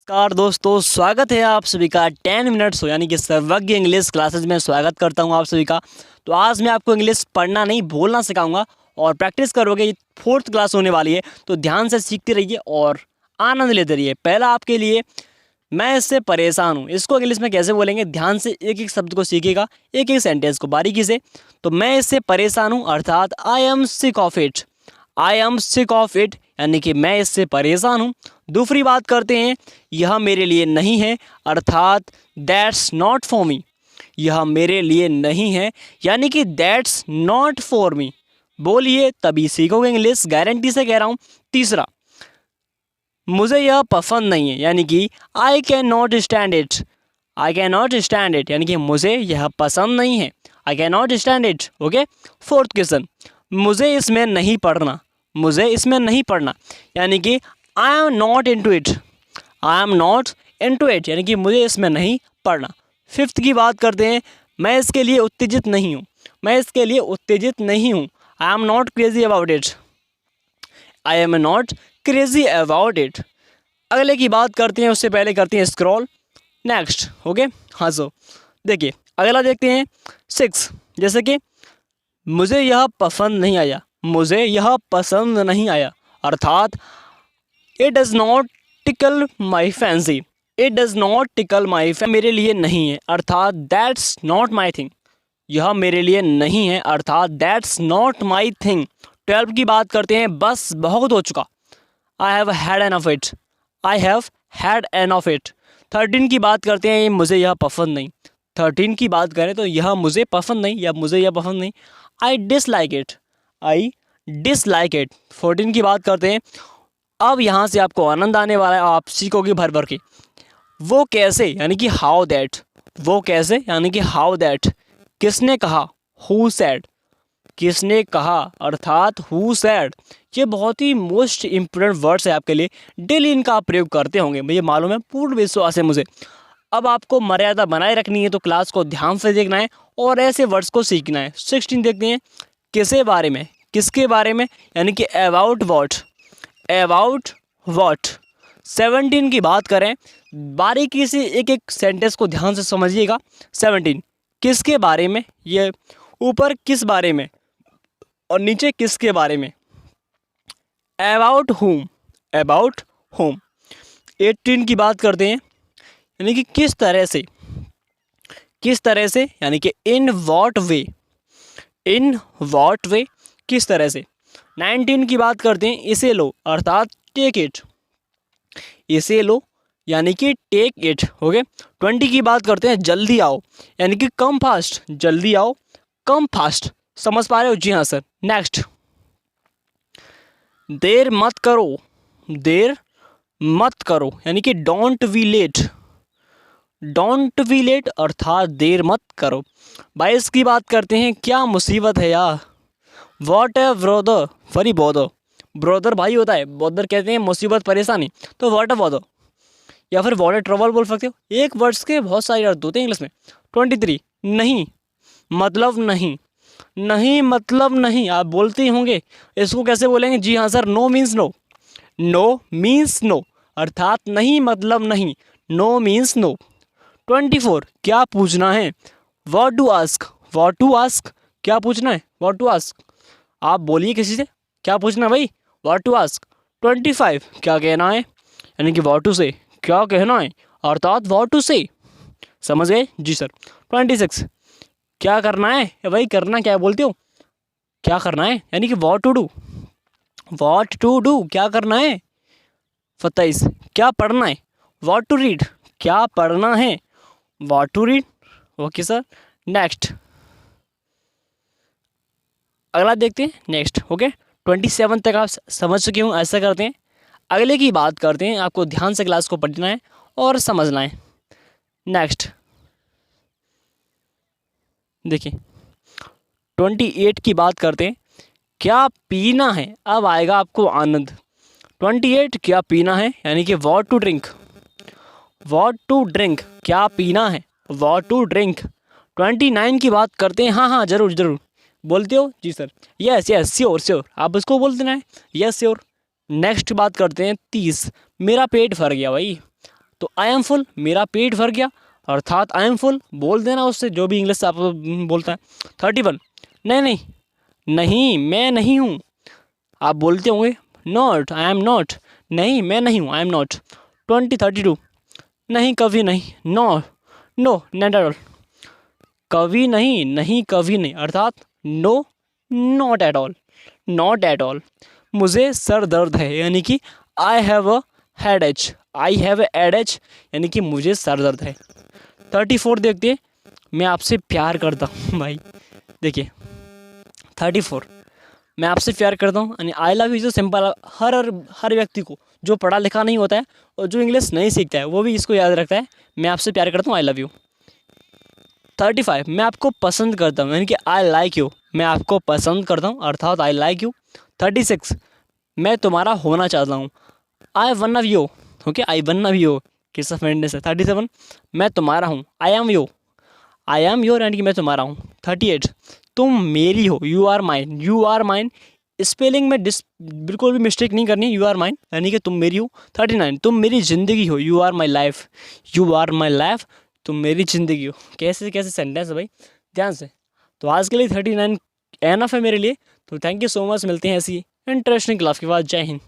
नमस्कार दोस्तों, स्वागत है आप सभी का 10 मिनट्स हो यानी कि सर्वज्ञ इंग्लिश क्लासेज में स्वागत करता हूं आप सभी का। तो आज मैं आपको इंग्लिश पढ़ना नहीं बोलना सिखाऊंगा और प्रैक्टिस करोगे। ये 4th क्लास होने वाली है तो ध्यान से सीखते रहिए और आनंद लेते रहिए। पहला आपके लिए, मैं इससे परेशान हूँ, इसको इंग्लिश में कैसे बोलेंगे? ध्यान से एक एक शब्द को सीखेगा, एक एक सेंटेंस को बारीकी से। तो मैं इससे परेशान हूँ अर्थात I am sick of it. I am sick of it यानी कि मैं इससे परेशान हूँ। दूसरी बात करते हैं, यह मेरे लिए नहीं है अर्थात दैट्स नॉट फॉर मी। यह मेरे लिए नहीं है यानी कि दैट्स नॉट फॉर मी। बोलिए तभी सीखोगे इंग्लिश, गारंटी से कह रहा हूँ। तीसरा, मुझे यह पसंद नहीं है यानी कि I can not stand it. I can not stand it यानी कि मुझे यह पसंद नहीं है। I can not stand it. Okay. Fourth question, मुझे इसमें नहीं पढ़ना। मुझे इसमें नहीं पढ़ना यानी कि I am not into it. I am not into it यानी कि मुझे इसमें नहीं पढ़ना। फिफ्थ की बात करते हैं, मैं इसके लिए उत्तेजित नहीं हूँ। मैं इसके लिए उत्तेजित नहीं हूँ। I am not crazy about it. I am not crazy about it. अगले की बात करते हैं, उससे पहले करते हैं स्क्रॉल। नेक्स्ट। ओके। हाँ सो देखिए अगला देखते हैं 6। जैसे कि मुझे यह पसंद नहीं आया। मुझे यह पसंद नहीं आया अर्थात it does not tackle my fancy. It does not tackle my fancy मेरे लिए नहीं है अर्थात दैट्स नॉट माई थिंग। यह मेरे लिए नहीं है अर्थात दैट्स नॉट माई थिंग। 12 की बात करते हैं, बस बहुत हो चुका। I have had an of it. I have had an of it. 13 की बात करते हैं, मुझे यह पसंद नहीं। 13 की बात करें तो यह मुझे पसंद नहीं या मुझे यह पसंद नहीं। I dislike it. I dislike it. 14 की बात करते हैं, अब यहाँ से आपको आनंद आने वाला है, आप सीखोगे भर भर के। वो कैसे यानी कि हाउ दैट। वो कैसे यानी कि हाउ दैट। किसने कहा, हु सेड। किसने कहा अर्थात हु सेड। ये बहुत ही मोस्ट इम्पोर्टेंट वर्ड्स है आपके लिए, डेली इनका आप प्रयोग करते होंगे, मुझे मालूम है, पूर्ण विश्वास है मुझे। अब आपको मर्यादा बनाए रखनी है तो क्लास को ध्यान से देखना है और ऐसे वर्ड्स को सीखना है। 16 देखते हैं, किसके बारे में। किसके बारे में यानी कि अबाउट वॉट। About what. 17 की बात करें, बारीकी से एक एक सेंटेंस को ध्यान से समझिएगा। 17 किसके बारे में, ये ऊपर किस बारे में और नीचे किसके बारे में। About home. About home. 18 की बात करते हैं यानी कि किस तरह से। किस तरह से यानी कि in what way. In what वे किस तरह से। 19 की बात करते हैं, इसे लो अर्थात टेक इट। इसे लो यानी कि टेक इट। ओके। 20 की बात करते हैं, जल्दी आओ यानी कि कम फास्ट। जल्दी आओ, कम फास्ट। समझ पा रहे हो? जी हाँ सर। नेक्स्ट, देर मत करो। देर मत करो यानी कि don't be late. Don't be late अर्थात देर मत करो। 22 की बात करते हैं, क्या मुसीबत है यार। वॉट ए ब्रदर फरी बॉदर। ब्रदर भाई होता है, बॉदर कहते हैं मुसीबत परेशानी, तो वॉट ए बॉदर या फिर वॉट ए ट्रबल बोल सकते हो। एक वर्ड्स के बहुत सारे अर्थ होते हैं इंग्लिश में। 23 नहीं मतलब नहीं। नहीं मतलब नहीं आप बोलते ही होंगे, इसको कैसे बोलेंगे? जी हाँ sir, no means no. No means no अर्थात नहीं मतलब नहीं। No means no. 24 क्या पूछना है। What to ask. What to ask क्या पूछना है। व्हाट टू आस्क आप बोलिए किसी से, क्या पूछना है भाई। What to ask. 25 क्या कहना है यानी कि व्हाट टू से। क्या कहना है अर्थात व्हाट टू से। समझ गए? जी सर। 26 क्या करना है या भाई करना क्या बोलते हो, क्या करना है यानी कि what to do. What to do क्या करना है। 27 क्या पढ़ना है। व्हाट टू रीड क्या पढ़ना है। What to read. Okay sir. Next अगला देखते हैं। नेक्स्ट। ओके। 27 तक आप समझ चुके हूँ। ऐसा करते हैं, अगले की बात करते हैं। आपको ध्यान से क्लास को पढ़ना है और समझना है। नेक्स्ट देखिए 28 की बात करते हैं, क्या पीना है। अब आएगा आपको आनंद। 28 क्या पीना है यानी कि what to drink. What to drink क्या पीना है। What to drink. 29 की बात करते हैं। हाँ हाँ जरूर जरूर बोलते हो। जी sir. Yes yes sure sure आप उसको बोल देना है, यस श्योर। नेक्स्ट बात करते हैं 30 मेरा पेट भर गया भाई। तो आई एम फुल, मेरा पेट भर गया, अर्थात आई एम फुल बोल देना उससे, जो भी इंग्लिश से आप बोलता है। 31, नहीं नहीं, नहीं मैं नहीं हूँ। आप बोलते होंगे नॉट, आई एम नॉट, नहीं मैं नहीं हूँ, आई एम नॉट। 32, नहीं कभी नहीं, no no not at all, कभी नहीं, नहीं कभी नहीं, अर्थात no not at all, not at all. मुझे सर दर्द है, यानी कि I have a headache, I have a headache, यानी कि मुझे सर दर्द है। 34 देखते, मैं आपसे प्यार करता हूँ भाई। देखिए 34, मैं आपसे प्यार करता हूँ, यानी आई लव यू जो सिंपल हर व्यक्ति को जो पढ़ा लिखा नहीं होता है और जो इंग्लिश नहीं सीखता है वो भी इसको याद रखता है, मैं आपसे प्यार करता हूँ, आई लव यू। 35, मैं आपको पसंद करता हूँ, यानी कि आई लाइक यू, मैं आपको पसंद करता हूँ, अर्थात आई लाइक यू। 36, मैं तुम्हारा होना चाहता हूँ, I one of you, okay, I one of you, kiss of friendness है। 37, मैं तुम्हारा हूँ, I am you, I am your, यानी कि मैं तुम्हारा हूँ। 38, तुम मेरी हो, you are mine, you are mine, spelling में बिल्कुल भी मिस्टेक नहीं करनी, यू आर माइन, यानी कि तुम मेरी हो। 39, तुम मेरी ज़िंदगी हो, you are my life, you are my life, तुम मेरी ज़िंदगी हो। कैसे कैसे सेंटेंस है भाई, ध्यान से। तो आज के लिए 39 एनफ है मेरे लिए। तो थैंक यू सो मच, मिलते हैं ऐसी इंटरेस्टिंग क्लास के बाद। जय हिंद।